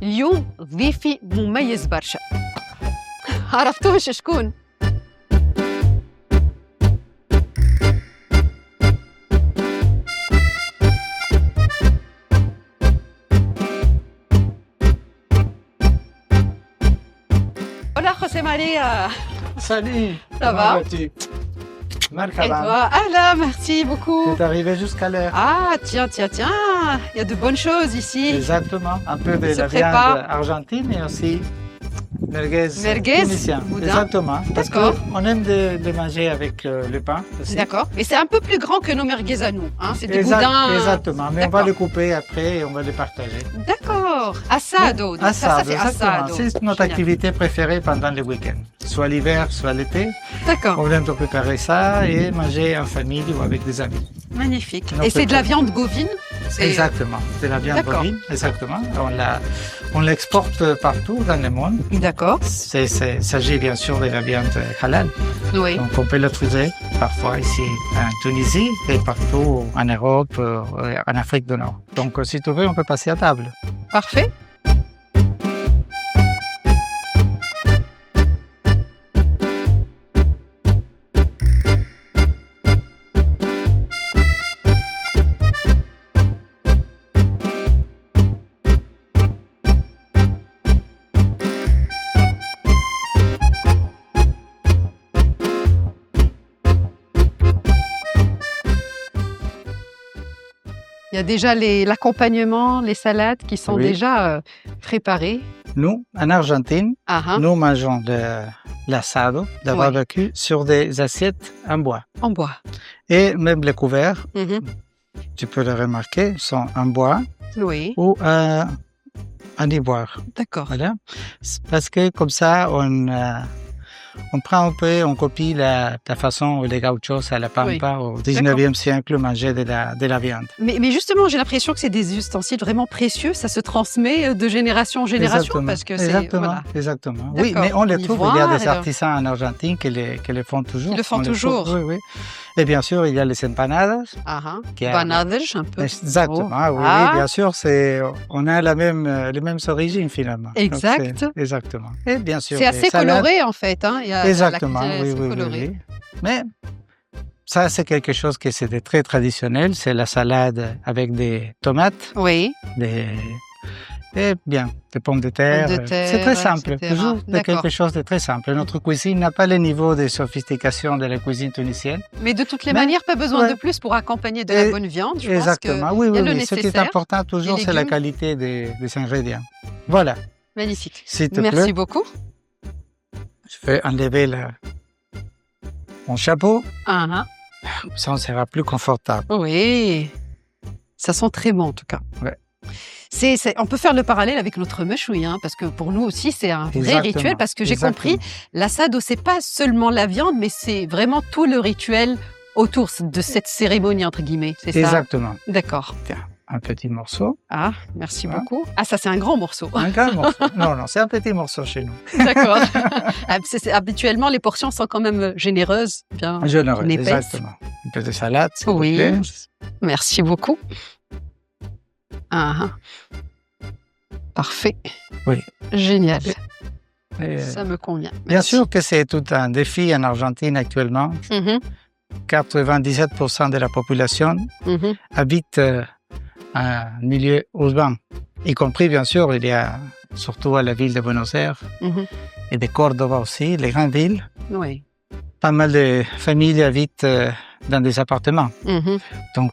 اليوم ضيفي مميز برشا. عرفتوش شكون؟ Hola José María. Salut, Ça comment va? vas-tu? Et Marhaba. toi? Ah là, merci beaucoup. C'est arrivé jusqu'à l'heure. Ah, tiens, il y a de bonnes choses ici. Exactement, un peu de Se la prépare. viande argentine et aussi merguez, Merguez, tunisien. boudin. Exactement, parce D'accord. qu'on aime de manger avec le pain aussi. D'accord. Et c'est un peu plus grand que nos merguez à nous. Hein? C'est des Exact- boudins. Exactement, mais on va D'accord. le couper après et on va le partager. D'accord. Assado. Donc ça c'est exactement. assado. C'est notre Génial. activité préférée pendant le week-end. Soit l'hiver, soit l'été. D'accord. On aime de préparer ça et manger en famille ou avec des amis. Magnifique. Non, Et c'est de la peut-être. viande bovine? C'est- Exactement, de la viande D'accord. bovine, exactement. On l'exporte partout dans le monde. D'accord. Il s'agit bien sûr de la viande halal. Oui. Donc on peut la trouver parfois ici en Tunisie et partout en Europe, en Afrique du Nord. Donc si tu veux, on peut passer à table. Parfait. Il y a déjà l'accompagnement, les salades qui sont Oui. déjà préparées. Nous, en Argentine, Ah, hein, nous mangeons de l'assado, de Oui. barbecue, sur des assiettes en bois. en bois. Et même les couverts, Mhm. tu peux le remarquer, sont en bois Oui, ou en ivoire. d'accord. Voilà. C'est parce que comme ça, on prend un peu, on copie la façon où les gauchos à la pampa au 19e siècle mangeaient de la viande. Mais justement, j'ai l'impression que c'est des ustensiles vraiment précieux. Ça se transmet de génération en génération Exactement. parce que c'est Exactement, voilà. exactement. Oui, D'accord. mais on les En trouve. Il y a ivoire, des et artisans en Argentine qui les font toujours. Qui le font On les toujours. trouve, oui, oui. Et bien sûr, il y a les empanadas. Ah, hein. Qui a- Banades, un peu. Exactement, Oh. oui, Ah. oui, bien sûr, on a les mêmes origines finalement. Donc, Exact. exactement. Et bien sûr, C'est les assez salades. coloré en fait. Hein. Il y a Exactement, la cuisine est oui, assez oui, oui, colorée. oui. Mais ça, c'est quelque chose qui c'était très traditionnel. C'est la salade avec des tomates, Oui, et bien, des pommes de terre. Pommes de terre, C'est très simple, etc. toujours de D'accord. quelque chose de très simple. Notre cuisine n'a pas le niveau de sophistication de la cuisine tunisienne. mais de toutes les Mais- manières, pas besoin ouais. de plus pour accompagner de la Et- bonne viande. Je Exactement, pense oui, qu'il y oui, a le oui. Ce qui est nécessaire. important toujours, Les c'est la légumes. qualité des ingrédients. Voilà, Magnifique. s'il te Merci plaît, beaucoup. je vais enlever mon chapeau. Ah, hein. Ça, on sera plus confortable. Oui, ça sent très bon en tout cas. Ouais. On peut faire le parallèle avec notre meshwi, hein, parce que pour nous aussi c'est un vrai Exactement, rituel, parce que j'ai exactement. compris, l'assado c'est pas seulement la viande, mais c'est vraiment tout le rituel autour de cette cérémonie entre guillemets, c'est ça? Exactement. D'accord. Tiens, un petit morceau. Ah, merci Voilà. beaucoup. Ah, ça c'est un grand morceau. Un grand morceau. Non, non, c'est un petit morceau chez nous. D'accord. Ah, habituellement les portions sont quand même généreuses, bien. Généreux, Une épaisse. exactement. Un peu de salade, s'il vous Oui. plaît. Merci beaucoup. Ah, ah. Parfait. Oui. Génial. Et, Ça me convient. bien Merci. sûr que c'est tout un défi en Argentine actuellement. Mhm, 97% de la population mhm. habite en milieu urbain, y compris, bien sûr, il y a surtout à la ville de Buenos Aires Mhm. et de Cordoba aussi, les grandes villes. Oui. Pas mal de familles habitent dans des appartements. Mhm. Donc,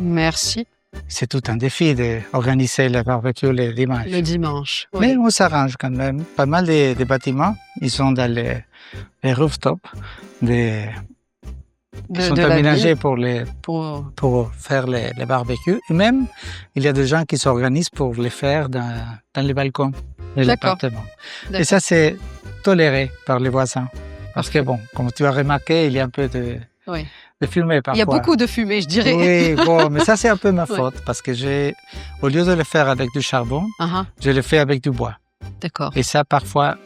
Merci. c'est tout un défi d'organiser le barbecue le dimanche. Le dimanche. Oui. Mais on s'arrange quand même. Pas mal de bâtiments, ils sont dans les rooftops, ils sont de la aménagés ville pour faire les barbecues. Et même, il y a des gens qui s'organisent pour les faire dans les balcons de D'accord. l'appartement. D'accord. Et ça, c'est toléré par les voisins. Parce que bon, comme tu as remarqué, il y a un peu de Oui. fumée parfois. Il y a beaucoup de fumée, je dirais. Oui, bon, mais ça, c'est un peu ma Ouais. faute. Parce que au lieu de le faire avec du charbon, Ah, ah. je le fais avec du bois. D'accord. Et ça, parfois,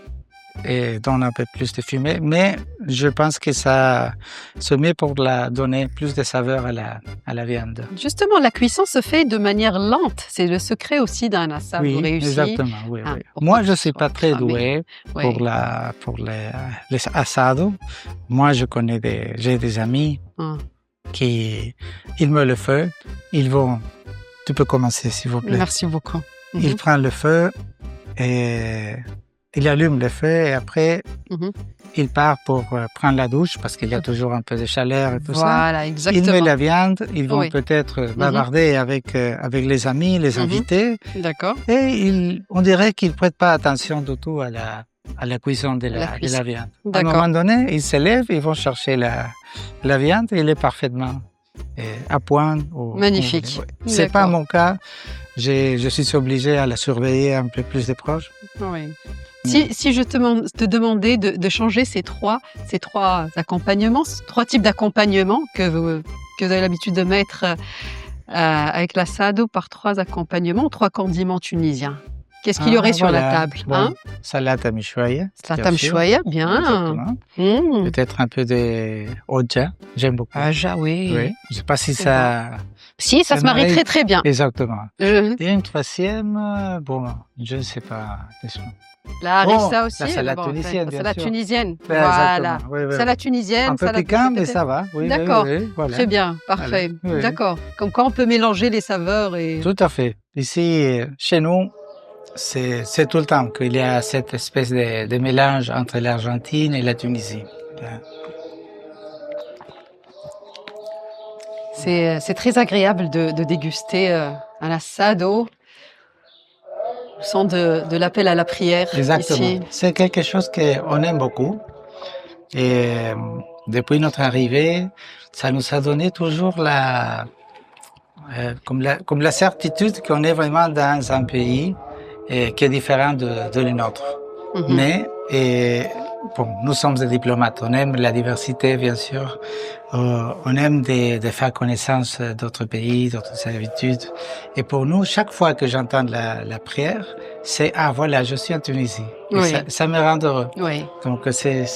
et donne un peu plus de fumée, mais je pense que ça se met pour donner plus de saveur à la viande. Justement, la cuisson se fait de manière lente. C'est le secret aussi d'un assado Oui, réussi. exactement. Oui, Ah, oui. pour Moi, pas je que suis ce pas soit très cramé. doué Oui. pour les assados. Moi, j'ai des amis Ah. qui, ils me le font. Ils vont, tu peux commencer, s'il vous plaît. Merci beaucoup. Il prend le feu et il allume le feu et après, Mhm. il part pour prendre la douche parce qu'il y a toujours un peu de chaleur et tout ça. Voilà, Il exactement. met la viande, ils vont Oui. peut-être bavarder avec les amis, les invités. D'accord. Et on dirait qu'il ne prête pas attention du tout à la cuisson de la viande. À un D'accord. moment donné, ils se lèvent, ils vont chercher la viande et elle est parfaitement à point. Magnifique. C'est pas mon cas. Je suis obligé à la surveiller un peu plus de proche. Oui. Si je te demandais de changer ces trois accompagnements, trois types d'accompagnements que vous avez l'habitude de mettre avec l'assado par trois accompagnements, trois condiments tunisiens, qu'est-ce qu'il y aurait sur la table? Bon, salade mishwaya. Salade mishwaya, bien. Exactement. Peut-être un peu de oja, j'aime beaucoup. Oja, oui. Je ne sais pas si ça... Si, ça se marie très très bien. Exactement. Et une troisième, bon, je ne sais pas. La harissa aussi. La salade tunisienne, bien salade sûr. tunisienne, Voilà. Salade tunisienne. Un peu piquant, mais ça va. Oui, d'accord, voilà. Très bien, parfait. Voilà. Oui. D'accord, comme quoi on peut mélanger les saveurs. Tout à fait. Ici, chez nous, c'est tout le temps qu'il y a cette espèce de mélange entre l'Argentine et la Tunisie. C'est très agréable de déguster un assado au son de l'appel à la prière. Exactement. Ici. C'est quelque chose qu'on aime beaucoup. Et depuis notre arrivée, ça nous a donné toujours comme la certitude qu'on est vraiment dans un pays qui est différent de le nôtre. Mais bon, nous sommes des diplomates, on aime la diversité, bien sûr. On aime de faire connaissance d'autres pays, d'autres habitudes. Et pour nous, chaque fois que j'entends la prière, c'est « Ah, voilà, je suis en Tunisie ». Oui. Ça me rend heureux. Oui. Donc, c'est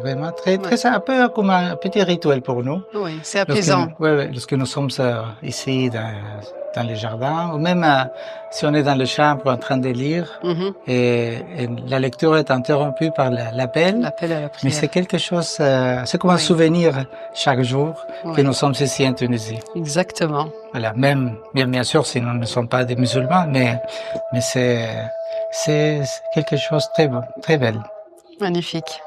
vraiment très un peu comme un petit rituel pour nous. Oui, c'est apaisant. Lorsque nous sommes ici dans les jardins, ou même si on est dans le chambre en train de lire, et la lecture est interrompue par l'appel. L'appel à la prière. Mais c'est quelque chose, c'est comme un souvenir chaque jour que nous sommes ici en Tunisie. Exactement. Voilà, même, bien sûr, si nous ne sommes pas des musulmans, mais c'est quelque chose de très beau, très belle. Magnifique.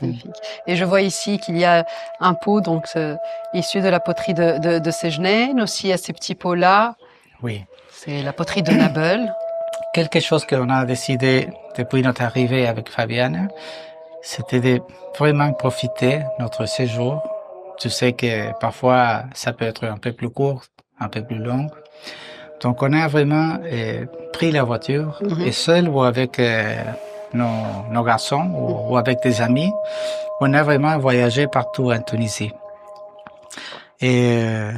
Magnifique. Et je vois ici qu'il y a un pot, donc issu de la poterie de Ségenène, aussi à ces petits pots-là. Oui. C'est la poterie de Nabeul. Quelque chose qu'on a décidé depuis notre arrivée avec Fabienne, c'était de vraiment profiter de notre séjour. Tu sais que parfois, ça peut être un peu plus court, un peu plus long. Donc, on a vraiment pris la voiture et seul ou avec nos garçons ou avec des amis, on a vraiment voyagé partout en Tunisie. Et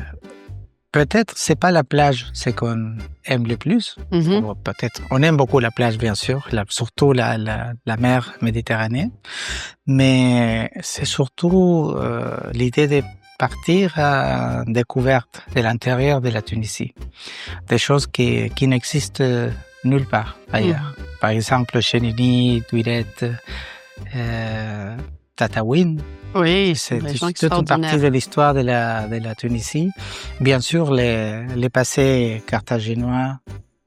peut-être c'est pas la plage, c'est qu'on aime le plus. Peut-être on aime beaucoup la plage, bien sûr, surtout la mer Méditerranée, mais c'est surtout l'idée de partir à découverte de l'intérieur de la Tunisie, des choses qui n'existent nulle part ailleurs. Par exemple, Chénini, Douillet, Tataouine. Oui, c'est toute une partie de l'histoire de la Tunisie. Bien sûr, les passés carthaginois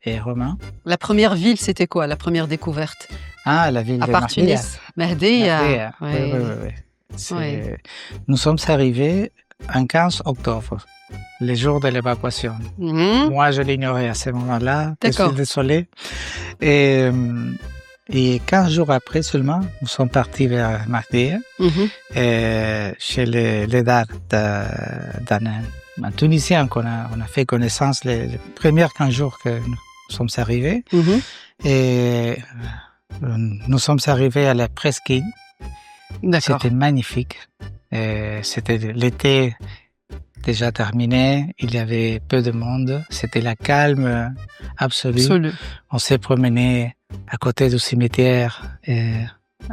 et romains. La première ville, c'était quoi, la première découverte? Ah, la ville de Mahdia. À part Tunis. Mahdia. Oui. Nous sommes arrivés en 15 octobre, le jour de l'évacuation. Moi, je l'ignorais à ce moment-là. Je suis désolé. Et 15 jours après seulement, nous sommes partis vers Mahdia, chez les Dar d'Anan. Un Tunisien qu'on a fait connaissance les premiers 15 jours que nous sommes arrivés. Et nous sommes arrivés à la presqu'île. C'était magnifique. C'était l'été déjà terminé. Il y avait peu de monde. C'était la calme absolue. On s'est promené à côté du cimetière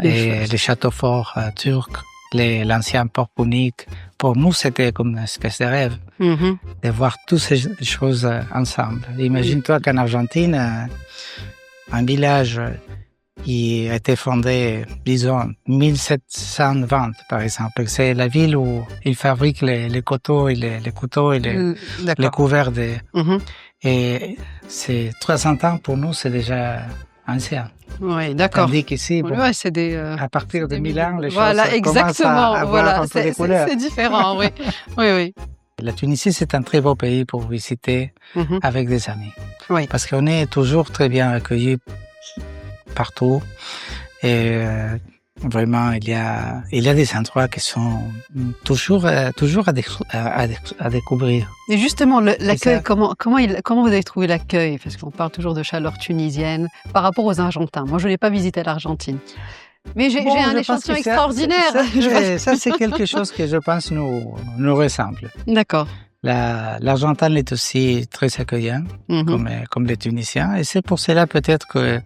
et les châteaux forts turcs, l'ancien port punique. Pour nous, c'était comme une espèce de rêve de voir toutes ces choses ensemble. Imagine-toi qu'en Argentine, un village qui a été fondé, disons, 1720, par exemple. C'est la ville où ils fabriquent les couteaux et les couverts. Et c'est 300 ans, pour nous, c'est déjà ancien. Oui, d'accord. Tandis qu'ici, bon, c'est des, à partir de 1000 ans, les voilà, choses commencent à avoir un peu des couleurs. C'est différent, oui. Oui. La Tunisie, c'est un très beau pays pour visiter avec des amis. Oui. Parce qu'on est toujours très bien accueillis partout. Et vraiment, il y a des endroits qui sont toujours à découvrir. Et justement, l'accueil, comment vous avez trouvé l'accueil? Parce qu'on parle toujours de chaleur tunisienne par rapport aux Argentins. Moi, je n'ai pas visité l'Argentine. Mais j'ai un échantillon extraordinaire. Ça, c'est quelque chose que je pense nous ressemble. D'accord. L'Argentin est aussi très accueillant, comme les Tunisiens. Et c'est pour cela peut-être que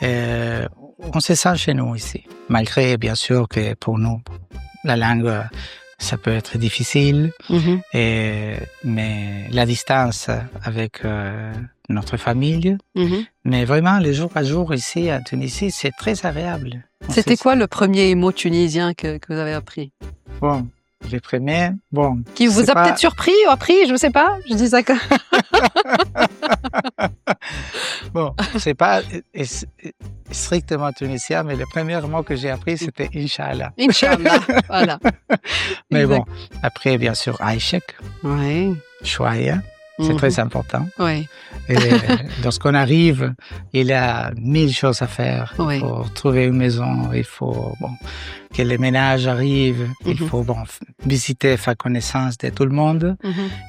on se sent chez nous ici. Malgré, bien sûr, que pour nous, la langue, ça peut être difficile. Mais la distance avec notre famille. Mais vraiment, le jour à jour ici, à Tunisie, c'est très agréable. C'était quoi le premier mot tunisien que vous avez appris? Bon, les premiers, bon... Qui vous a peut-être surpris ou appris, je ne sais pas. Je dis ça comme... Bon, c'est pas strictement tunisien, mais le premier mot que j'ai appris, c'était Inch'Allah. Inch'Allah, voilà. Mais bon, après, bien sûr, Aïchek, Chouaïa, c'est très important. Oui. Et lorsqu'on arrive, il y a 1000 choses à faire pour trouver une maison. Il faut que les ménages arrivent. Il faut visiter, faire connaissance de tout le monde.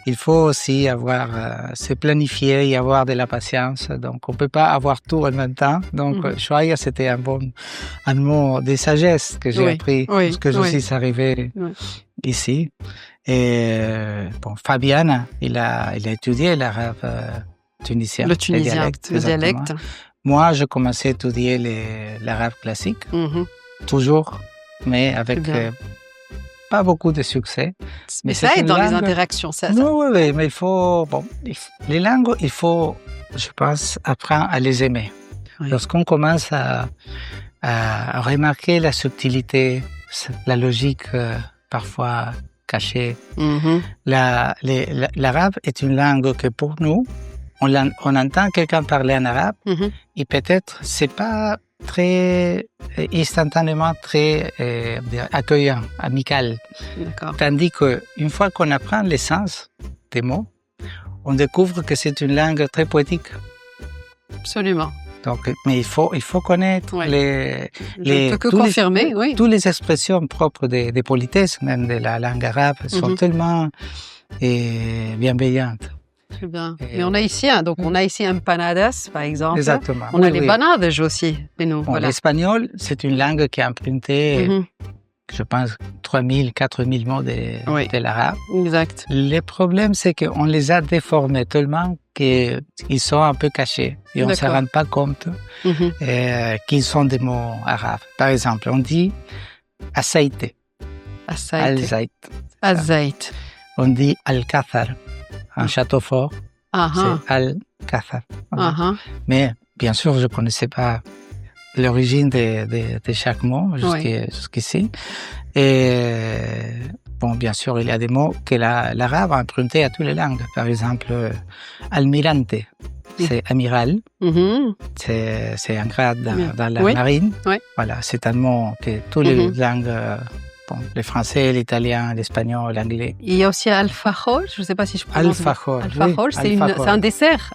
Il faut aussi se planifier et avoir de la patience. Donc, on peut pas avoir tout en même temps. Donc, Chouaïa, c'était un mot de sagesse que j'ai appris lorsque je suis arrivé ici. Et Fabiana, il a étudié l'arabe tunisien. Le tunisien, le dialecte. Moi, je commençais à étudier l'arabe classique, toujours, mais avec pas beaucoup de succès. Mais ça aide dans les interactions, ça. Oui, mais il faut... les langues, il faut, je pense, apprendre à les aimer. Lorsqu'on commence à remarquer la subtilité, la logique parfois cachée. L'arabe est une langue que pour nous, on entend quelqu'un parler en arabe et peut-être c'est pas très instantanément très accueillant, amical. Tandis que une fois qu'on apprend l'essence des mots, on découvre que c'est une langue très poétique. Absolument. Donc, mais il faut connaître toutes les expressions propres des politesses, même de la langue arabe, sont tellement bienveillantes. Très bien. Mais on a ici, on a ici empanadas, par exemple. Exactement. On a les banades aussi, mais nous. L'espagnol, c'est une langue qui a emprunté, je pense, 3000, 4000 mots de l'arabe. Exact. Le problème, c'est qu'on les a déformés tellement qu'ils sont un peu cachés et on ne se rend pas compte qu'ils sont des mots arabes. Par exemple, on dit aceite. Al-Zayt. On dit al-Kathar. Un château fort, c'est al-Kathar. Mais bien sûr, je ne connaissais pas l'origine de chaque mot jusqu'ici. Et bien sûr, il y a des mots que l'arabe a empruntés à toutes les langues. Par exemple, almirante, c'est amiral. C'est un grade dans la marine. Voilà, c'est un mot que toutes les langues... les français, l'italien, l'espagnol, l'anglais. Il y a aussi alfajor, je ne sais pas si je prononce. Alfajor, c'est un dessert,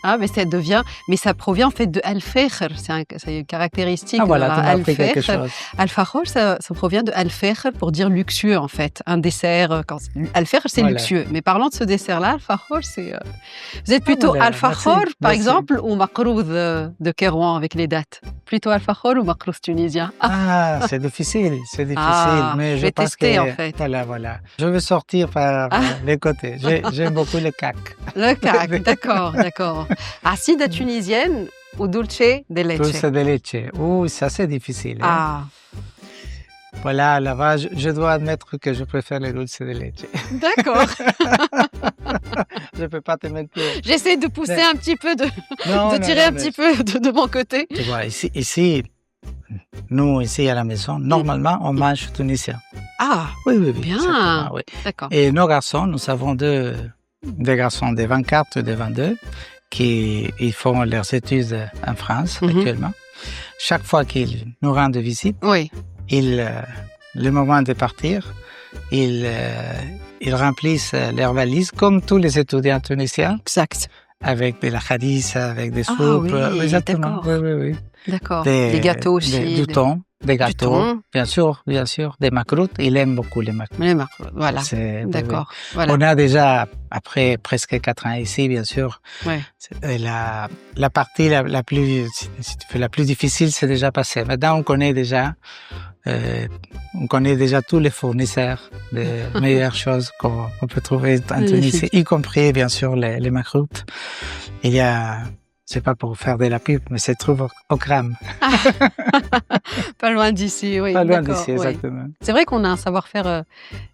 mais ça provient en fait de al-fakhr, c'est une caractéristique. Ah voilà, tu m'as appris quelque chose. Alfajor, ça provient de al-fakhr pour dire luxueux en fait, un dessert. Al-fakhr, c'est luxueux, mais parlant de ce dessert-là, alfajor, c'est. Vous êtes plutôt alfajor, par exemple, ou makrouz de Kérouan avec les dates. Plutôt alfajor ou makrouz tunisien. Ah, c'est difficile, mais je pense que en fait. Voilà. Je vais sortir par les côtés. J'aime beaucoup le cac. Le cac, d'accord. Asida tunisienne, ou dulce de leche? Dulce de leche. Oh, ça c'est difficile. Hein? Ah, Voilà, là-bas, je dois admettre que je préfère le dulce de leche. d'accord. Je peux pas te mentir. J'essaie de pousser Mais- un petit peu, Non, de non, tirer non, un mais- petit peu de mon côté. Tu vois, ici, nous, ici à la maison, normalement, on mange tunisien. Ah, Oui, oui, oui. Bien. exactement, oui. d'accord. Et nos garçons, nous avons deux garçons de 24 et de 22 qui ils font leurs études en France Mhm. actuellement. Chaque fois qu'ils nous rendent visite, Oui, le moment de partir, ils remplissent leurs valises comme tous les étudiants tunisiens exact. avec de la hadith, avec des Ah soupes. oui, exactement. d'accord. Oui, oui, oui. D'accord. Des gâteaux aussi. Du thon, des gâteaux. thon. Bien sûr, des macroutes. Il aime beaucoup les macroutes. Les marques, voilà. C'est- oui, D'accord. oui. Voilà. On a déjà, après presque 4 ans ici, bien sûr, Ouais. la partie la plus, si tu veux, la plus difficile, c'est déjà passé. Maintenant, on connaît déjà tous les fournisseurs des meilleures choses qu'on peut trouver en Tunisie, y compris, bien sûr, les macroutes. Il y a, c'est pas pour faire de la pub, mais c'est trouve au gramme. Pas loin d'ici, oui. Pas loin d'accord, d'ici, oui. exactement. C'est vrai qu'on a un savoir-faire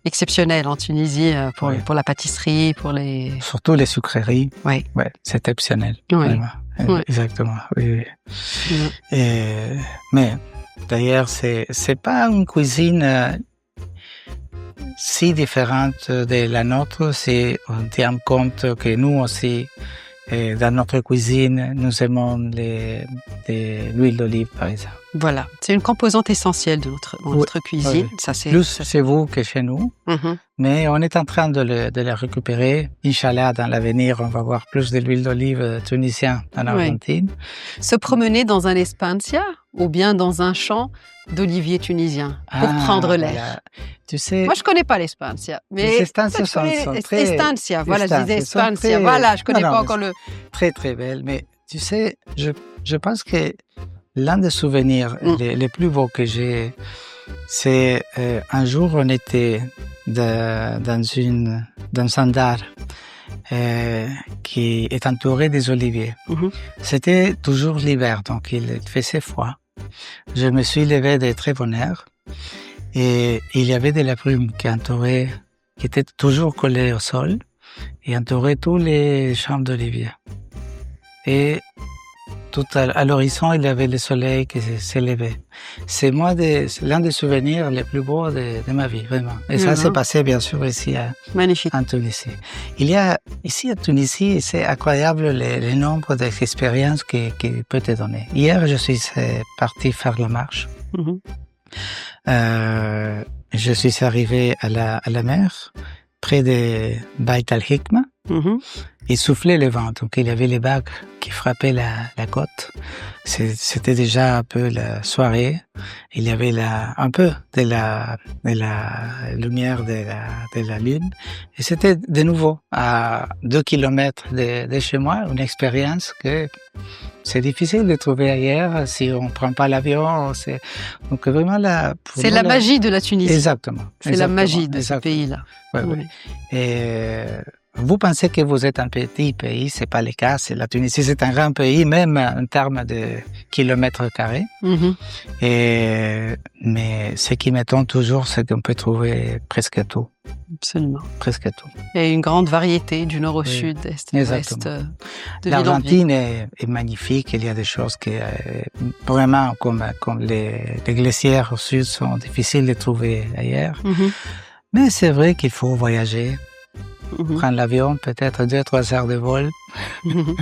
exceptionnel en Tunisie pour, Oui. pour la pâtisserie, pour les... Surtout les sucreries. Oui. Ouais, c'est exceptionnel. Oui. Vraiment. Ouais. Exactement. Oui, oui. Ouais. Mais d'ailleurs, c'est pas une cuisine si différente de la nôtre si on tient compte que nous aussi, dans notre cuisine, nous aimons l'huile d'olive, par exemple. Voilà. C'est une composante essentielle de notre cuisine. oui. Ça, c'est... Plus chez vous que chez nous, Mhm. mais on est en train de la récupérer. Inch'Allah, dans l'avenir, on va voir plus de l'huile d'olive tunisienne en Oui. Argentine. Se promener dans un espancia ou bien dans un champ d'oliviers tunisiens pour prendre l'air. Voilà. Tu sais, Moi, je connais pas l'espancia, mais les estancias je connais sont les- très- estancia, voilà, je disais estancias sont espancia, très- voilà, je connais Non, pas non, encore mais le... très très belle. Mais tu sais, je pense que l'un des souvenirs les plus beaux que j'ai, c'est un jour on était dans un dard qui est entouré des oliviers. Mhm. C'était toujours l'hiver, donc il faisait froid. Je me suis levé de très bonne heure et il y avait de la brume qui était toujours collée au sol et entourait tous les champs d'oliviers. Et tout à l'horizon, il y avait le soleil qui s'élevait. C'est l'un des souvenirs les plus beaux de ma vie, vraiment. Et ça s'est passé, bien sûr, ici Magnifique. en Tunisie. Il y a, ici à Tunisie, c'est incroyable le nombre d'expériences qu'il peut te donner. Hier, je suis parti faire la marche. Mhm. Je suis arrivé à la mer, près de Bait al-Hikma. Mhm. Il soufflait le vent, donc il y avait les vagues qui frappaient la côte. C'était déjà un peu la soirée. Il y avait un peu de la lumière de la lune. Et c'était de nouveau à 2 kilomètres de chez moi, une expérience que c'est difficile de trouver ailleurs si on prend pas l'avion. Donc vraiment C'est la magie de la Tunisie. Exactement. C'est la magie de ce exactement. pays-là. Ouais, Oui. ouais. Et vous pensez que vous êtes un petit pays, c'est pas le cas. La Tunisie, c'est un grand pays, même en termes de kilomètres carrés. Mhm. Mais ce qui m'étonne toujours, c'est qu'on peut trouver presque tout. Absolument. Presque tout. Il y a une grande variété du nord au Oui. sud, est, ouest, Exactement. de ville en ville. L'Argentine est magnifique. Il y a des choses qui, vraiment, comme les glacières au sud, sont difficiles de trouver ailleurs. Mhm. Mais c'est vrai qu'il faut voyager. Mhm. Prendre l'avion, peut-être 2-3 heures de vol. Mhm.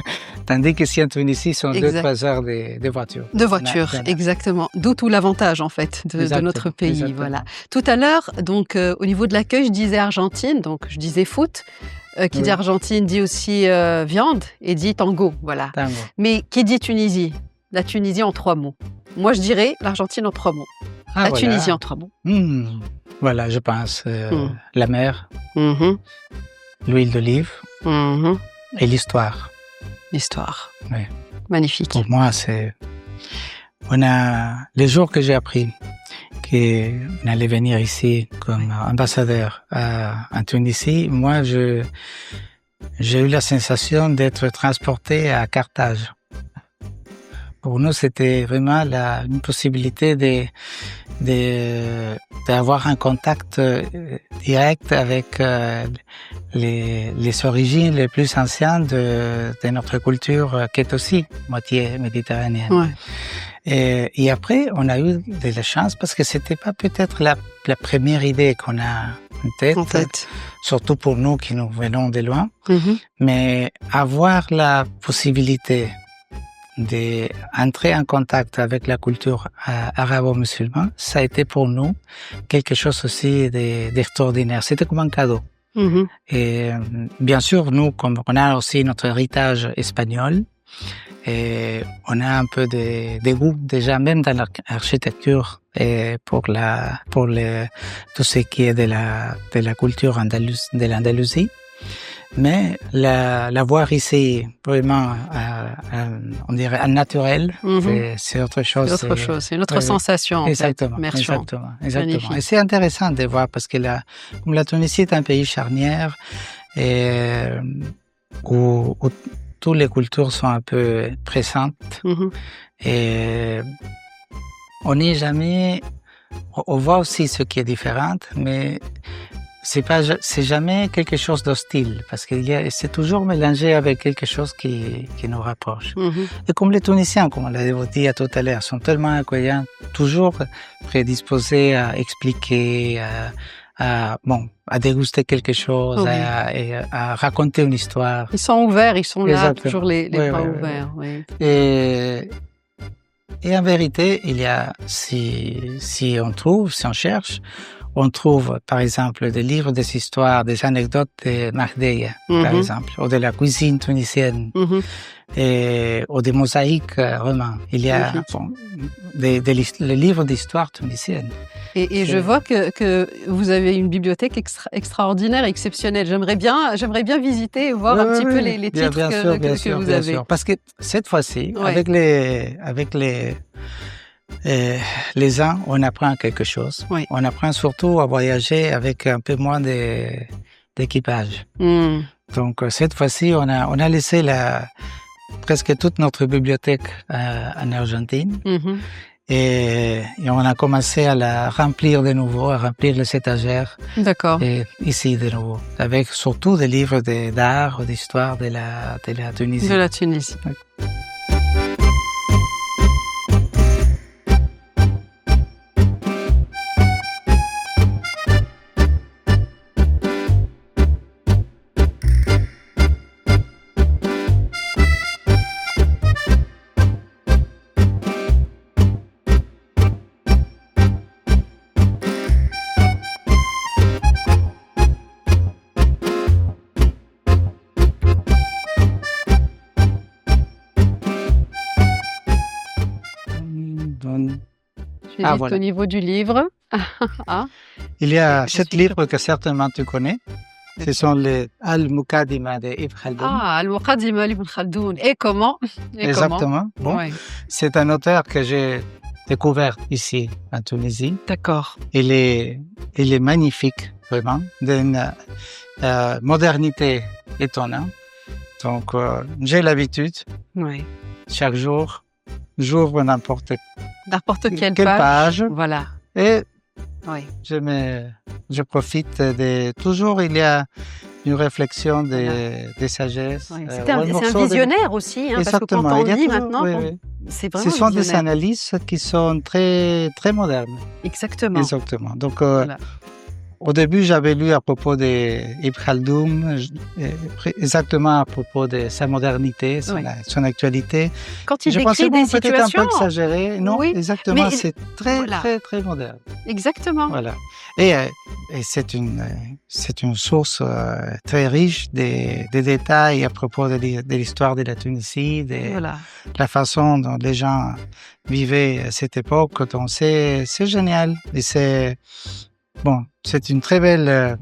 Tandis que si en Tunisie, sont Exact. 2-3 heures de voiture. De voiture, Voilà. exactement. D'où tout l'avantage, en fait, de Exactement, notre pays. exactement. Voilà. Tout à l'heure, donc, au niveau de l'accueil, je disais Argentine, donc je disais foot. Qui Oui. dit Argentine dit aussi viande et dit tango. Voilà. Tango. Mais qui dit Tunisie? La Tunisie en 3 mots. Moi, je dirais l'Argentine en 3 mots. Ah, La voilà. Tunisie en 3 mots. Voilà, je pense. La mer, Mhm. l'huile d'olive Mhm. et l'histoire. L'histoire. Oui. Magnifique. Pour moi, les jours que j'ai appris qu'on allait venir ici comme ambassadeur en Tunisie, moi, j'ai eu la sensation d'être transporté à Carthage. pour nous, c'était vraiment une possibilité d'avoir un contact direct avec les origines les plus anciennes de notre culture, qui est aussi moitié méditerranéenne. Ouais. Et après, on a eu de la chance parce que c'était pas peut-être la première idée qu'on a en tête, surtout pour nous qui nous venons de loin, mais avoir la possibilité d'entrer en contact avec la culture arabo-musulmane, ça a été pour nous quelque chose aussi d'extraordinaire. C'était comme un cadeau. Et bien sûr, nous, comme on a aussi notre héritage espagnol, et on a un peu de goût déjà même dans l'architecture et pour tout ce qui est de la culture de l'Andalousie. Mais la voir ici vraiment, on dirait en naturel, c'est autre chose. C'est autre chose, c'est une autre sensation. Exactement, en fait. exactement. Magnifique. Et c'est intéressant de voir parce que comme la Tunisie est un pays charnière et où toutes les cultures sont un peu présentes et on n'est jamais, on voit aussi ce qui est différent, mais c'est jamais quelque chose d'hostile parce c'est toujours mélangé avec quelque chose qui nous rapproche. Et comme les Tunisiens, comme on l'a dit tout à l'heure, sont tellement accueillants, toujours prédisposés à expliquer, à déguster quelque chose, à raconter une histoire. Ils sont ouverts, ils sont là, Exactement. toujours les bras ouverts. Oui. Et en vérité, il y a, si on cherche, on trouve, par exemple, des livres, des histoires, des anecdotes de Mahdeya, par exemple, ou de la cuisine tunisienne, ou des mosaïques romanes. Il y a des livres d'histoire tunisienne. Et je vois que vous avez une bibliothèque extraordinaire, exceptionnelle. J'aimerais bien visiter et voir un petit peu les titres que vous avez. Sûr. Parce que cette fois-ci, avec les ans, on apprend quelque chose. Oui. On apprend surtout à voyager avec un peu moins d'équipage. Donc, cette fois-ci, on a laissé presque toute notre bibliothèque en Argentine. Et on a commencé à la remplir de nouveau, à remplir les étagères. D'accord. Et ici de nouveau, avec surtout des livres d'art ou d'histoire de la Tunisie. De la Tunisie. Oui. Voilà. Au niveau du livre. Il y a 7 livres que certainement tu connais. Ce sont les Al-Muqaddima d'Ibn Khaldoun. Al-Muqaddima d'Ibn Khaldoun. Et comment? Exactement. Bon. Ouais. C'est un auteur que j'ai découvert ici, en Tunisie. D'accord. Il est magnifique, vraiment, d'une modernité étonnante. Donc, j'ai l'habitude, chaque jour, j'ouvre n'importe quelle page. Voilà. Et je profite toujours, il y a une réflexion des sagesses. Oui. C'est un visionnaire aussi, parce que quand on lit maintenant, c'est vraiment ce sont des analyses qui sont très, très modernes. Exactement. Donc, au début, j'avais lu à propos d'Ibn Khaldoun, exactement à propos de sa modernité, son actualité. Quand il décrit des situations... peut-être un peu exagéré. Non, exactement, c'est très, très, très moderne. Exactement. Voilà. Et c'est une source très riche des détails à propos de l'histoire de la Tunisie, la façon dont les gens vivaient à cette époque. Donc, c'est génial. Et c'est une très belle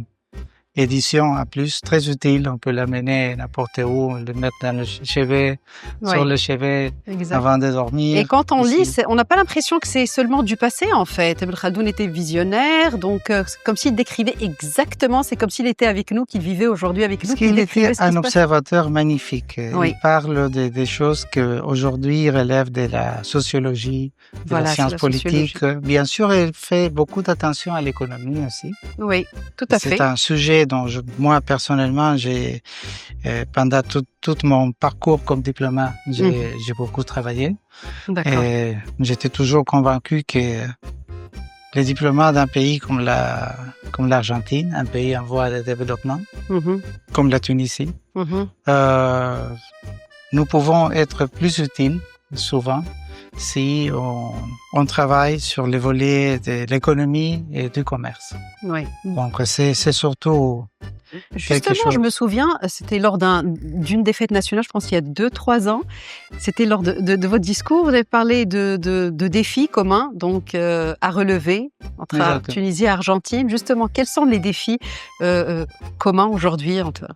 édition en plus, très utile. On peut l'amener n'importe où, le mettre dans le chevet, sur le chevet, exact. avant de dormir. Et quand on aussi. lit, on n'a pas l'impression que c'est seulement du passé, en fait. Ibn Khaldoun était visionnaire, donc c'est comme s'il décrivait exactement, c'est comme s'il était avec nous, qu'il vivait aujourd'hui avec nous. Parce qu'il était un observateur magnifique. Oui. Il parle des choses qu'aujourd'hui relèvent de la sociologie, de la science politique. Bien sûr, il fait beaucoup d'attention à l'économie aussi. Oui, tout à fait. C'est un sujet dont moi, personnellement, pendant tout mon parcours comme diplomate, j'ai beaucoup travaillé. D'accord. Et j'étais toujours convaincu que les diplomates d'un pays comme l'Argentine, un pays en voie de développement, comme la Tunisie, nous pouvons être plus utiles souvent si on travaille sur les volets de l'économie et du commerce. Oui. Donc c'est surtout Justement, je me souviens, c'était lors d'une des fêtes nationales, je pense qu'il y a 2-3 ans. C'était lors de votre discours, vous avez parlé de défis communs, donc à relever entre Tunisie et Argentine. Justement, quels sont les défis communs aujourd'hui entre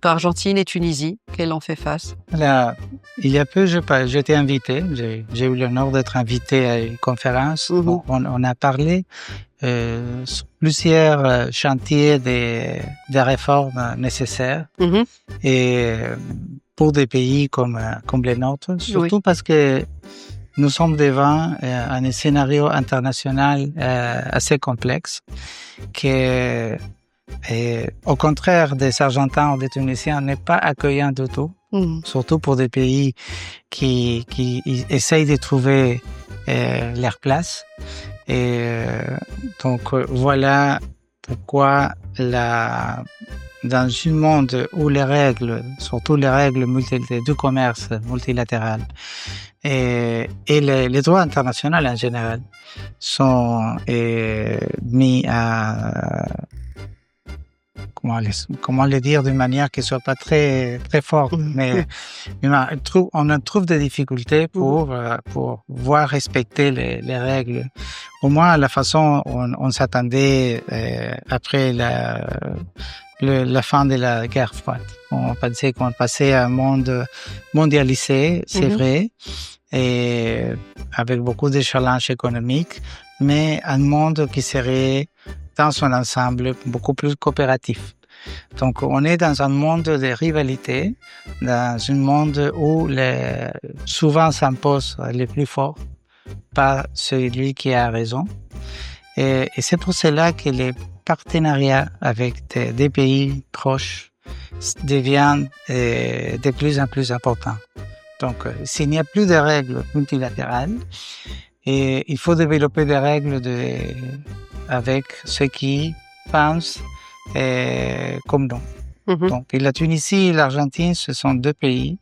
Argentine et Tunisie, qu'elle en fait face? Là, il y a peu, j'étais invité, j'ai eu l'honneur d'être invité à une conférence. On a parlé sur plusieurs chantiers des réformes nécessaires et pour des pays comme les nôtres, surtout parce que nous sommes devant un scénario international assez complexe qui au contraire des Argentins ou des Tunisiens, n'est pas accueillant du tout, surtout pour des pays qui essayent de trouver leur place. Et donc voilà pourquoi dans un monde où les règles, surtout les règles du commerce multilatéral et les droits internationaux en général sont mis à comment le dire d'une manière qui soit pas très très forte, mais on trouve des difficultés pour voir respecter les règles. Au moins la façon on s'attendait après la fin de la guerre froide. On pensait qu'on passait à un monde mondialisé, c'est vrai, et avec beaucoup de challenges économiques, mais un monde qui serait dans son ensemble beaucoup plus coopératif. Donc on est dans un monde de rivalité, dans un monde où souvent s'impose les plus forts, pas celui qui a raison. Et c'est pour cela que les partenariats avec des pays proches deviennent de plus en plus importants. Donc s'il n'y a plus de règles multilatérales, il faut développer des règles avec ceux qui pensent comme nous. Donc, la Tunisie et l'Argentine, ce sont deux pays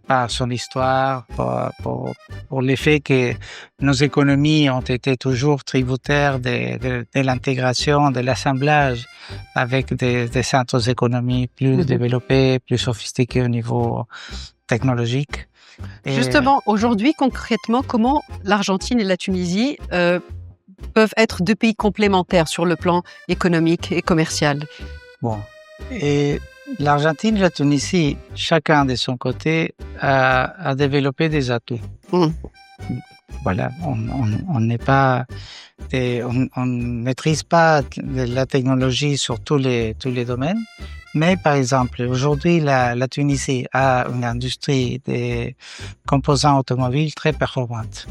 par son histoire, pour le fait que nos économies ont été toujours tributaires de l'intégration, de l'assemblage avec des centres économiques plus développés, plus sophistiqués au niveau technologique. Justement, aujourd'hui, concrètement, comment l'Argentine et la Tunisie peuvent être deux pays complémentaires sur le plan économique et commercial? Bon, et l'Argentine et la Tunisie, chacun de son côté, a développé des atouts. Voilà, on maîtrise pas la technologie sur tous les domaines. Mais par exemple, aujourd'hui, la Tunisie a une industrie des composants automobiles très performante.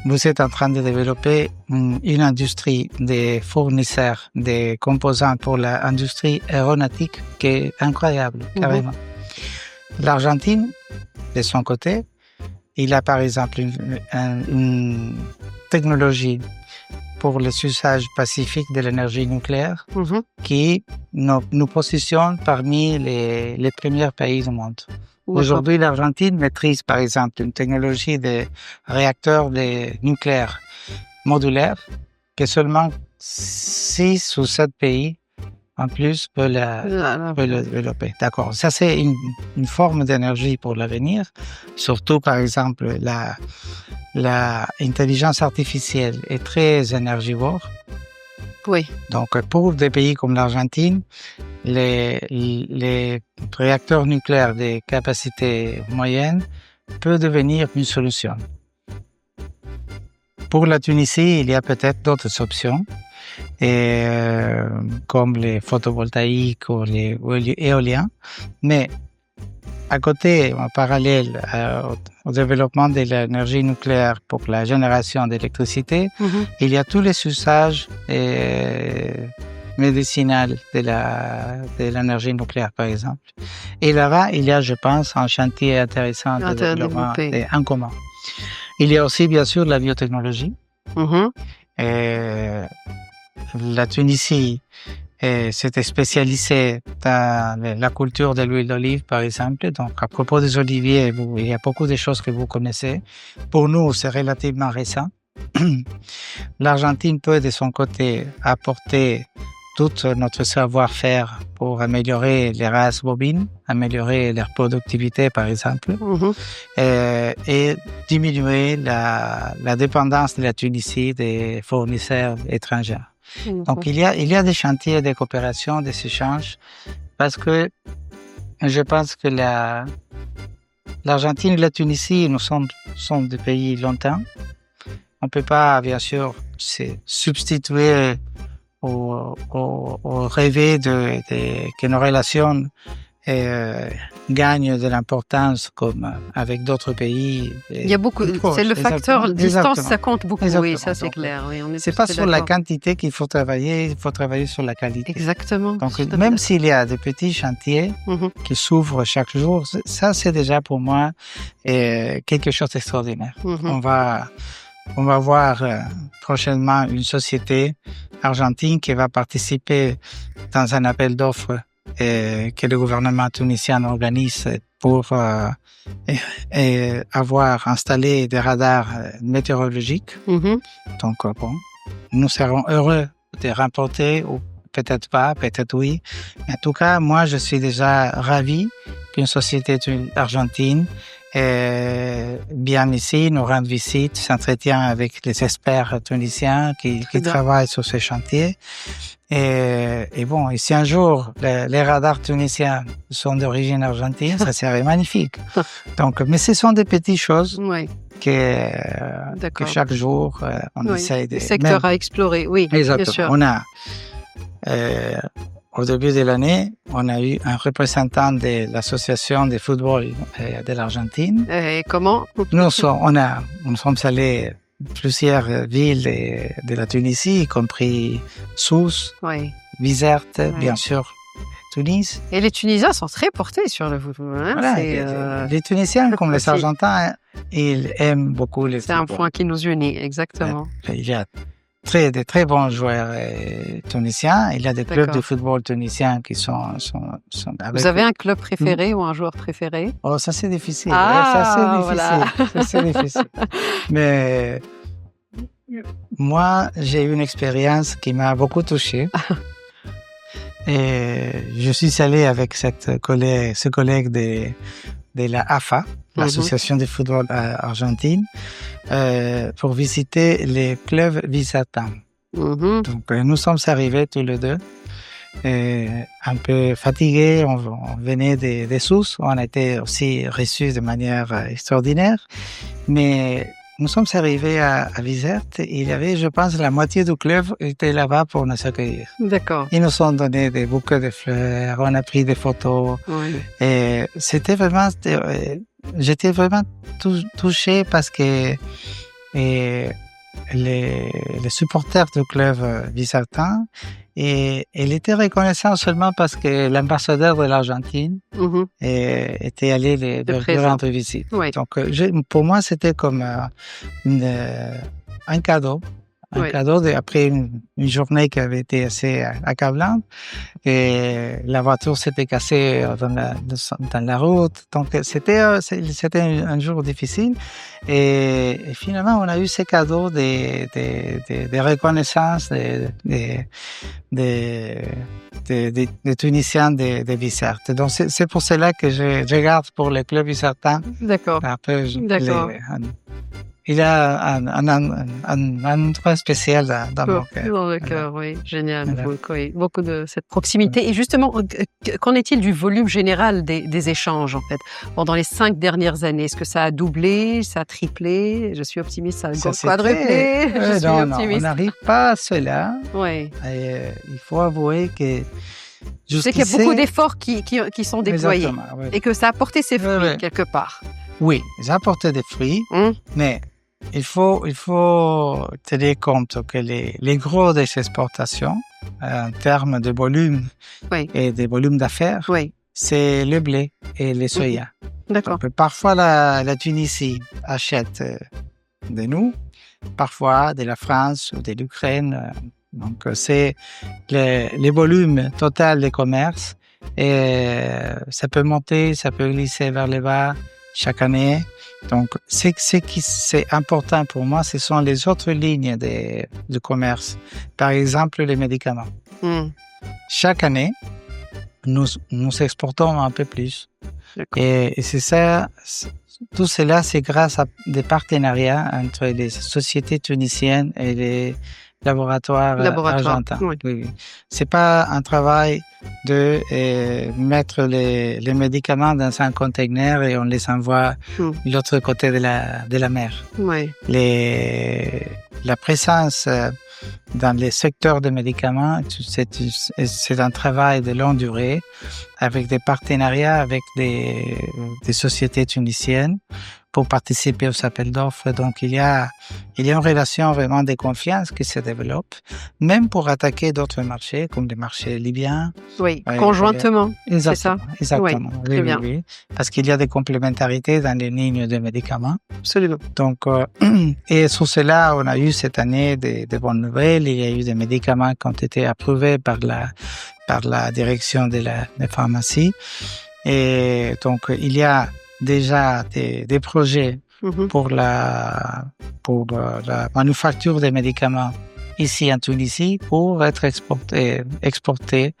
Vous êtes en train de développer une industrie des fournisseurs des composants pour l'industrie aéronautique qui est incroyable, carrément. L'Argentine, de son côté, il a par exemple une technologie pour les usages pacifiques de l'énergie nucléaire qui nous positionne parmi les premiers pays du monde. Aujourd'hui, l'Argentine maîtrise, par exemple, une technologie de réacteurs nucléaires modulaires que seulement 6 ou 7 pays en plus peuvent le développer. D'accord. Ça, c'est une forme d'énergie pour l'avenir. Surtout, par exemple, l'intelligence artificielle est très énergivore. Oui. Donc, pour des pays comme l'Argentine, les réacteurs nucléaires des capacités moyennes peut devenir une solution. Pour la Tunisie, il y a peut-être d'autres options, comme les photovoltaïques ou les éoliens, mais à côté, en parallèle au développement de l'énergie nucléaire pour la génération d'électricité, il y a tous les usages médicinaux de l'énergie nucléaire, par exemple. Et là-bas, il y a, je pense, un chantier intéressant de développement en commun. Il y a aussi, bien sûr, la biotechnologie. La Tunisie s'était spécialisée dans la culture de l'huile d'olive, par exemple. Donc, à propos des oliviers, il y a beaucoup de choses que vous connaissez. Pour nous, c'est relativement récent. L'Argentine peut, de son côté, apporter tout notre savoir-faire pour améliorer les races bovines, améliorer leur productivité, par exemple, et diminuer la dépendance de la Tunisie des fournisseurs étrangers. Donc, il y a des chantiers de coopération, des échanges, parce que je pense que l'Argentine et la Tunisie, nous sont des pays lointains. On ne peut pas, bien sûr, se substituer au rêver que nos relations gagnent de l'importance comme avec d'autres pays. Il y a beaucoup, c'est le facteur distance, ça compte beaucoup. Exactement. Oui, ça c'est clair. Oui, c'est pas sur la quantité qu'il faut travailler, il faut travailler sur la qualité. Exactement. Donc même s'il y a des petits chantiers qui s'ouvrent chaque jour, ça c'est déjà pour moi quelque chose d'extraordinaire. On va voir prochainement une société argentine qui va participer dans un appel d'offres que le gouvernement tunisien organise pour avoir installé des radars météorologiques. Donc, nous serons heureux de remporter, ou peut-être pas, peut-être oui. Mais en tout cas, moi, je suis déjà ravi qu'une société argentine bien ici, nous rend visite, s'entretient avec les experts tunisiens qui travaillent sur ces chantiers. Et bon, et si un jour les radars tunisiens sont d'origine argentine, ça serait magnifique. Donc, mais ce sont des petites choses que chaque jour on essaye de. Secteur à explorer, oui. Exactement. Bien sûr. On a au début de l'année, on a eu un représentant de l'association de football de l'Argentine. Et comment? Nous sommes allés plusieurs villes de la Tunisie, y compris Sousse, Bizerte, bien sûr, Tunis. Et les Tunisiens sont très portés sur le football. Hein. Voilà, les Tunisiens, comme les Argentins, ils aiment beaucoup les football. C'est un point qui nous unit, exactement. Il y a de très bons joueurs tunisiens. Il y a des clubs de football tunisiens qui sont avec. Vous avez un club préféré ou un joueur préféré? Oh, ça c'est difficile. Ah, ça c'est difficile. Mais moi, j'ai eu une expérience qui m'a beaucoup touché. Et je suis allé avec ce collègue de la AFA, l'Association de football argentine, pour visiter les clubs Visartan. Donc, nous sommes arrivés tous les deux, un peu fatigués. On venait des Sousse. On a été aussi reçus de manière extraordinaire. Mais nous sommes arrivés à Bizerte. Il y avait, je pense, la moitié du club était là-bas pour nous accueillir. D'accord. Ils nous ont donné des bouquets de fleurs. On a pris des photos. Et c'était vraiment, j'étais vraiment touché parce que les supporters du club Bizartan, et il était reconnaissant seulement parce que l'ambassadeur de l'Argentine était allé leur rendre visite. Donc, pour moi, c'était comme un cadeau. Un cadeau après une journée qui avait été assez accablante. Et la voiture s'était cassée dans la route. Donc, c'était un jour difficile. Et finalement, on a eu ces cadeaux de reconnaissance des Tunisiens de Bizerte. Donc, c'est pour cela que je garde pour le club Bizartan. D'accord. D'accord. il a un endroit spécial dans mon cœur. Dans le cœur, oui, génial. Voilà. Oui, beaucoup de cette proximité. Et justement, qu'en est-il du volume général des échanges, en fait, pendant les 5 dernières années? Est-ce que ça a doublé, ça a triplé? Je suis optimiste, ça a quadruplé. Je suis non, on optimiste. n'arrive pas à cela. Oui. Et, il faut avouer que Je sais qu'il y a beaucoup d'efforts qui sont déployés Exactement, oui. et que ça a porté ses fruits Oui. quelque part. Oui, ça a porté des fruits, mais il faut tenir compte que les gros des exportations, en termes de volume Oui. et de volume d'affaires, Oui, c'est le blé et les soya. d'accord. Donc, parfois, la Tunisie achète de nous, parfois de la France ou de l'Ukraine. Donc, c'est les volumes total des commerces et ça peut monter, ça peut glisser vers le bas chaque année. Donc, ce qui c'est important pour moi, ce sont les autres lignes de commerce. Par exemple, les médicaments. Chaque année, nous exportons un peu plus. D'accord. Et c'est ça, tout cela, c'est grâce à des partenariats entre les sociétés tunisiennes et les laboratoires argentins. Oui. Oui. C'est pas un travail de mettre les médicaments dans un conteneur et on les envoie de l'autre côté de la mer. Oui. La présence dans les secteurs de médicaments, c'est un travail de longue durée avec des partenariats avec des sociétés tunisiennes pour participer aux appels d'offres. Donc, il y a une relation vraiment de confiance qui se développe, même pour attaquer d'autres marchés, comme les marchés libyens. Oui, conjointement, c'est ça? Exactement. Oui, très bien. Oui. Parce qu'il y a des complémentarités dans les lignes de médicaments. Absolument. Donc, et sur cela, on a eu cette année des bonnes nouvelles. Il y a eu des médicaments qui ont été approuvés par la direction de la pharmacie. Et donc, il y a déjà des projets pour la manufacture des médicaments ici en Tunisie pour être exportés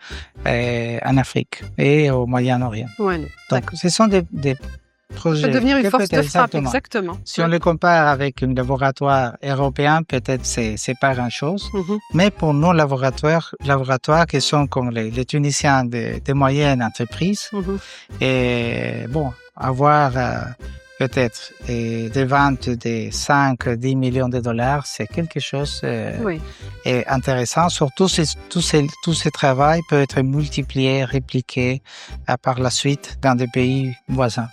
en Afrique et au Moyen-Orient. Ouais, donc, ce sont des projets. Ça peut devenir une force de frappe, exactement. Si on le compare avec un laboratoire européen, peut-être c'est pas grand-chose. Mais pour nos laboratoires qui sont comme les Tunisiens des moyennes entreprises, et bon, avoir peut-être des ventes de 5-10 millions de dollars, c'est quelque chose intéressant. Surtout, tout ce travail peut être multiplié, répliqué par la suite dans des pays voisins.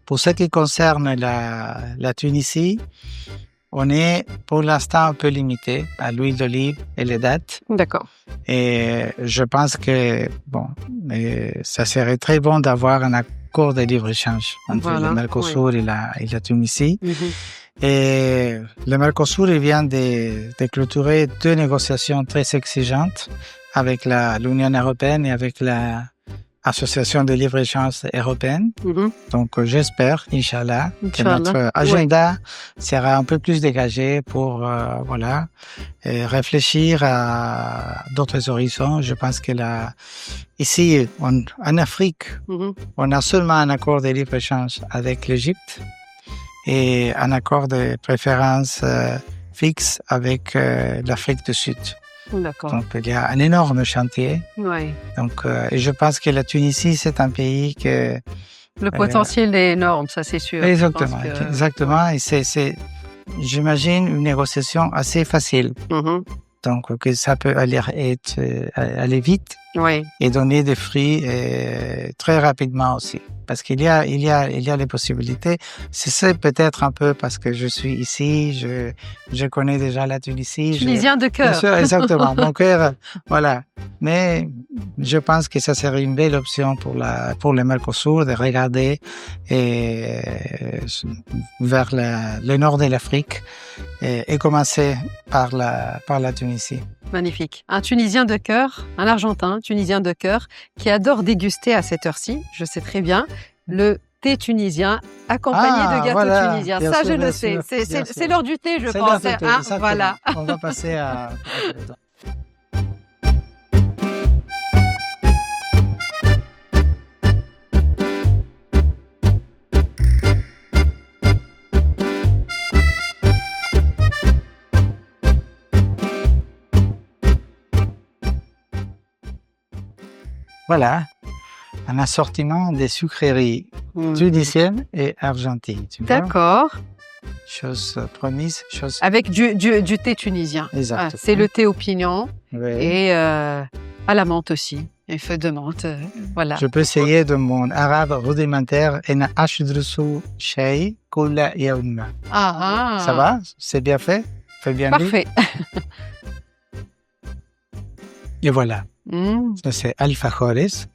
Pour ce qui concerne la Tunisie, on est pour l'instant un peu limité à l'huile d'olive et les dattes. D'accord. Et je pense que ça serait très bon d'avoir un accord de libre-échange entre le Mercosur et la Tunisie. Et le Mercosur vient de clôturer 2 négociations très exigeantes avec l'Union européenne et avec l'Association de libre-échange européenne. Donc, j'espère, Inch'Allah, que notre agenda sera un peu plus dégagé pour réfléchir à d'autres horizons. Je pense que ici, en Afrique, on a seulement un accord de libre-échange avec l'Égypte et un accord de préférence fixe avec l'Afrique du Sud. D'accord. Donc, il y a un énorme chantier. Donc, et je pense que la Tunisie, c'est un pays que... Le potentiel est énorme, ça c'est sûr. Exactement. Et c'est, j'imagine, une négociation assez facile. Donc, que ça peut aller vite et donner des fruits très rapidement aussi. Parce qu'il y a les possibilités. C'est peut-être un peu parce que je suis ici, je connais déjà la Tunisie. Tunisien de cœur. Bien sûr, exactement. Mon cœur, voilà. Mais je pense que ça serait une belle option pour le Mercosur de regarder vers le nord de l'Afrique et commencer par la Tunisie. Magnifique. Un Tunisien de cœur, un Argentin, Tunisien de cœur, qui adore déguster à cette heure-ci, je sais très bien, le thé tunisien accompagné de gâteaux tunisiens. Ça, je le sais. C'est l'heure du thé, je pense. Voilà. On va passer à... Voilà, un assortiment des sucreries tunisiennes et argentines. Tu vois? D'accord. Chose promise, chose... Avec du thé tunisien. Exactement. Ah, c'est le thé au pignon Oui. et à la menthe aussi. Et feuilles de menthe, voilà. Je peux essayer de mon arabe rudimentaire. أنا أشدرس شيء كل يوم. Ah, Ça va? C'est bien fait? Fait bien dit? Parfait. Et voilà. Mm. Ça, c'est alfajores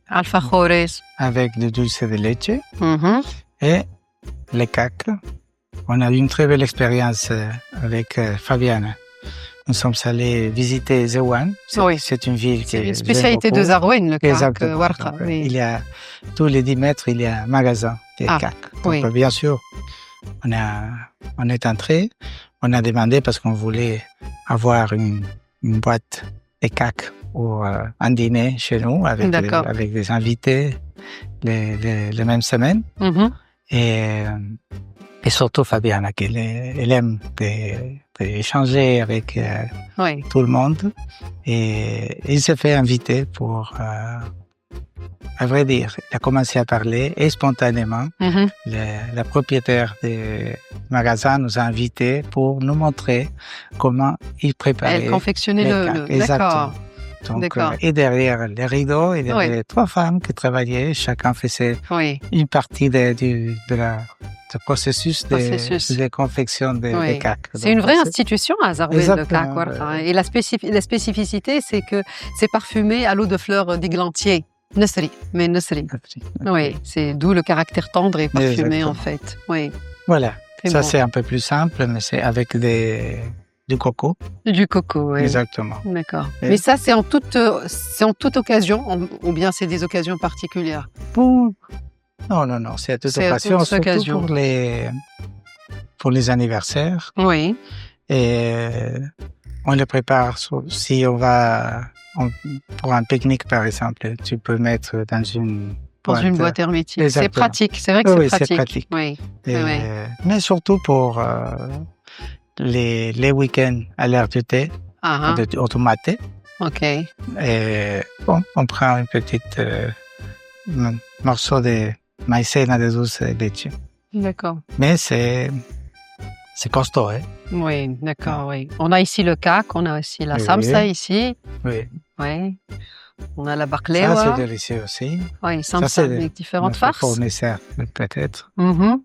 Alfajores. avec du dulce de leche Mhm. et les cakes. On a eu une très belle expérience avec Fabiana. Nous sommes allés visiter Zewan. Oui. C'est une ville qui C'est une j'aime spécialité de beaucoup. Zarouane, le cake Exactement. warqa. Donc, Oui. il y a tous les 10 mètres, il y a un magasin de Ah, cakes. Donc, oui. bien sûr, on est entré, on a demandé parce qu'on voulait avoir une boîte de cakes pour un dîner chez nous avec des invités les mêmes semaines. Mhm. Et surtout Fabiana, elle aime échanger avec Oui. tout le monde. Et il s'est fait inviter pour, à vrai dire, il a commencé à parler et spontanément, Mhm. la propriétaire du magasin nous a invités pour nous montrer comment il préparait Elle confectionnait les le... cakes. D'accord. Exactement. Donc, D'accord. et derrière les rideaux, il y avait 3 femmes qui travaillaient, chacun faisait Oui. une partie du processus de confection des cakes. C'est une vraie institution à Zarouane, le Exactement, cake warqa. Et la spécificité, c'est que c'est parfumé à l'eau de fleurs d'églantier. Nesri, mais Nesri. Oui, c'est d'où le caractère tendre et parfumé Exactement. en fait. Oui. Voilà, C'est ça bon. c'est un peu plus simple, mais c'est avec du coco. Du coco, oui. Exactement. D'accord. Et- Mais ça, c'est en toute occasion, ou bien c'est des occasions particulières. Non, c'est à toute C'est à occasion, toute surtout occasion. pour les anniversaires. Oui. Et on les prépare si on va pour un pique-nique par exemple, tu peux mettre dans une boîte hermétique. C'est Exactement. pratique. C'est vrai que Oui, c'est c'est pratique. pratique. Oui. Et, Oui. mais surtout pour les week-ends à l'heure du thé, Ah, au tomate. ok. Et bon, on prend une petite morceau de maïzena de dulce de leche. D'accord. Mais c'est costaud, hein? Oui, d'accord, oui. On a ici le cake, on a aussi la Oui. samsa ici. Oui. Oui. On a la Ça, baklewa. c'est délicieux aussi. Oui, Ça, samsa c'est avec différentes notre farces. fournisseur, peut-être. Mhm.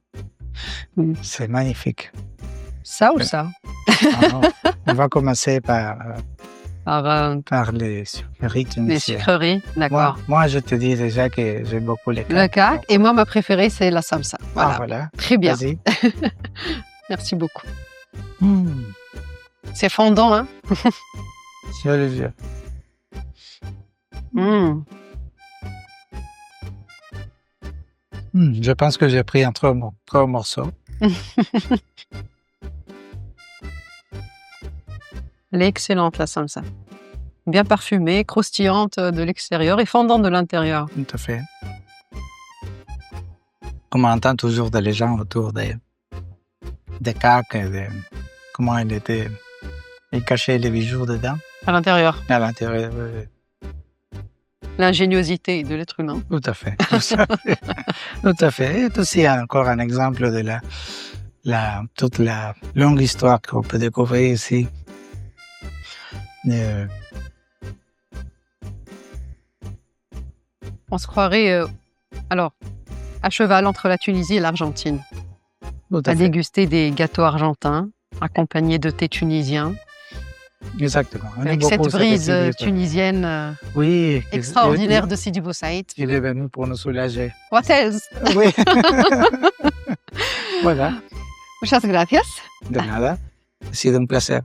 C'est magnifique. Ça ou ça? Alors, on va commencer par les sucreries Les tunisiennes. sucreries, d'accord. Moi, je te dis déjà que j'aime beaucoup les Le cakes. cake. Et moi, ma préférée, c'est la samsa. Voilà. Ah, voilà. Très bien. Vas-y. Merci beaucoup. C'est fondant, hein? Sur les yeux. Mm. Je pense que j'ai pris un trop morceau. Elle est excellente, la samsa. Bien parfumée, croustillante de l'extérieur et fondante de l'intérieur. Tout à fait. Comme on entend toujours des gens autour des cakes, comment ils cachaient les bijoux dedans, À l'intérieur. à l'intérieur. L'ingéniosité de l'être humain. Tout à fait. Tout à fait. Et aussi encore un exemple de toute la longue histoire qu'on peut découvrir ici. On se croirait, à cheval entre la Tunisie et l'Argentine, Tout à à fait. déguster des gâteaux argentins, accompagnés de thé tunisien, Exactement. On avec aime cette beaucoup brise équilibre. tunisienne Oui. extraordinaire de Sidi Bou Saïd. Il est venu pour nous soulager. What else? Oui. Voilà. Muchas gracias. De nada. Ha sido un placer.